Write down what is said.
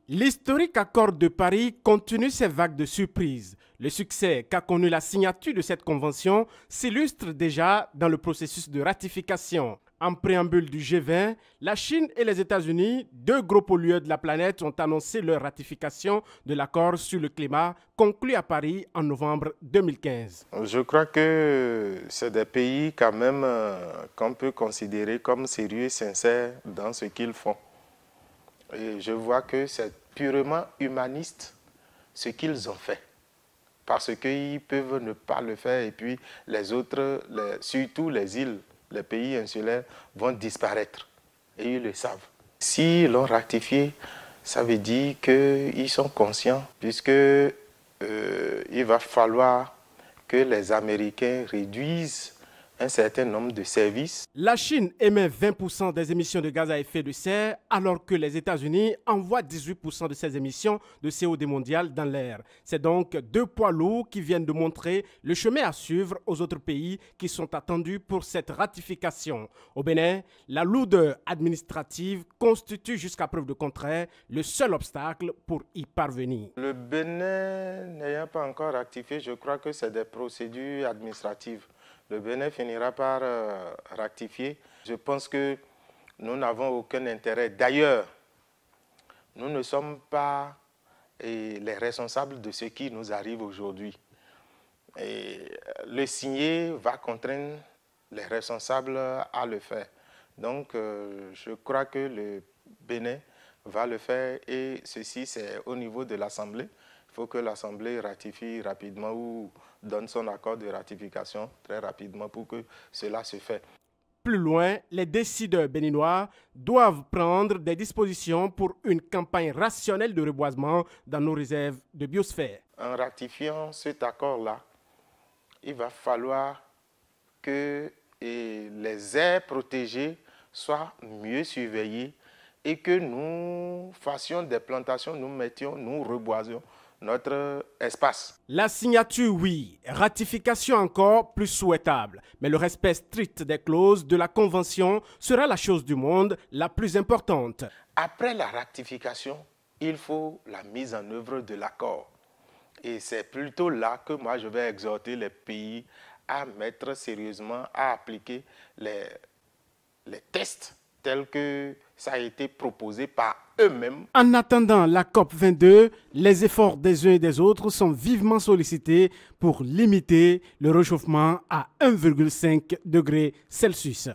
L'historique accord de Paris continue ses vagues de surprises. Le succès qu'a connu la signature de cette convention s'illustre déjà dans le processus de ratification. En préambule du G20, la Chine et les États-Unis, deux gros pollueurs de la planète, ont annoncé leur ratification de l'accord sur le climat conclu à Paris en novembre 2015. Je crois que c'est des pays quand même qu'on peut considérer comme sérieux et sincères dans ce qu'ils font. Et je vois que c'est purement humaniste ce qu'ils ont fait. Parce qu'ils peuvent ne pas le faire et puis les autres, surtout les îles, les pays insulaires vont disparaître. Et ils le savent. S'ils l'ont ratifié, ça veut dire qu'ils sont conscients puisque il va falloir que les Américains réduisent un certain nombre de services. La Chine émet 20% des émissions de gaz à effet de serre, alors que les États-Unis envoient 18% de ces émissions de CO2 mondiales dans l'air. C'est donc deux poids lourds qui viennent de montrer le chemin à suivre aux autres pays qui sont attendus pour cette ratification. Au Bénin, la lourdeur administrative constitue jusqu'à preuve de contraire le seul obstacle pour y parvenir. Le Bénin n'ayant pas encore ratifié, je crois que c'est des procédures administratives. Le Bénin finira par ratifier. Je pense que nous n'avons aucun intérêt. D'ailleurs, nous ne sommes pas les responsables de ce qui nous arrive aujourd'hui. Le signer va contraindre les responsables à le faire. Donc, je crois que le Bénin va le faire et ceci, c'est au niveau de l'Assemblée. Il faut que l'Assemblée ratifie rapidement ou donne son accord de ratification très rapidement pour que cela se fasse. Plus loin, les décideurs béninois doivent prendre des dispositions pour une campagne rationnelle de reboisement dans nos réserves de biosphère. En ratifiant cet accord-là, il va falloir que les aires protégées soient mieux surveillées et que nous fassions des plantations, nous reboisions notre espace. La signature, oui. Ratification encore plus souhaitable. Mais le respect strict des clauses de la Convention sera la chose du monde la plus importante. Après la ratification, il faut la mise en œuvre de l'accord. Et c'est plutôt là que moi je vais exhorter les pays à mettre sérieusement, à appliquer les tests tels que ça a été proposé par eux-mêmes. En attendant la COP22, les efforts des uns et des autres sont vivement sollicités pour limiter le réchauffement à 1,5 degré Celsius.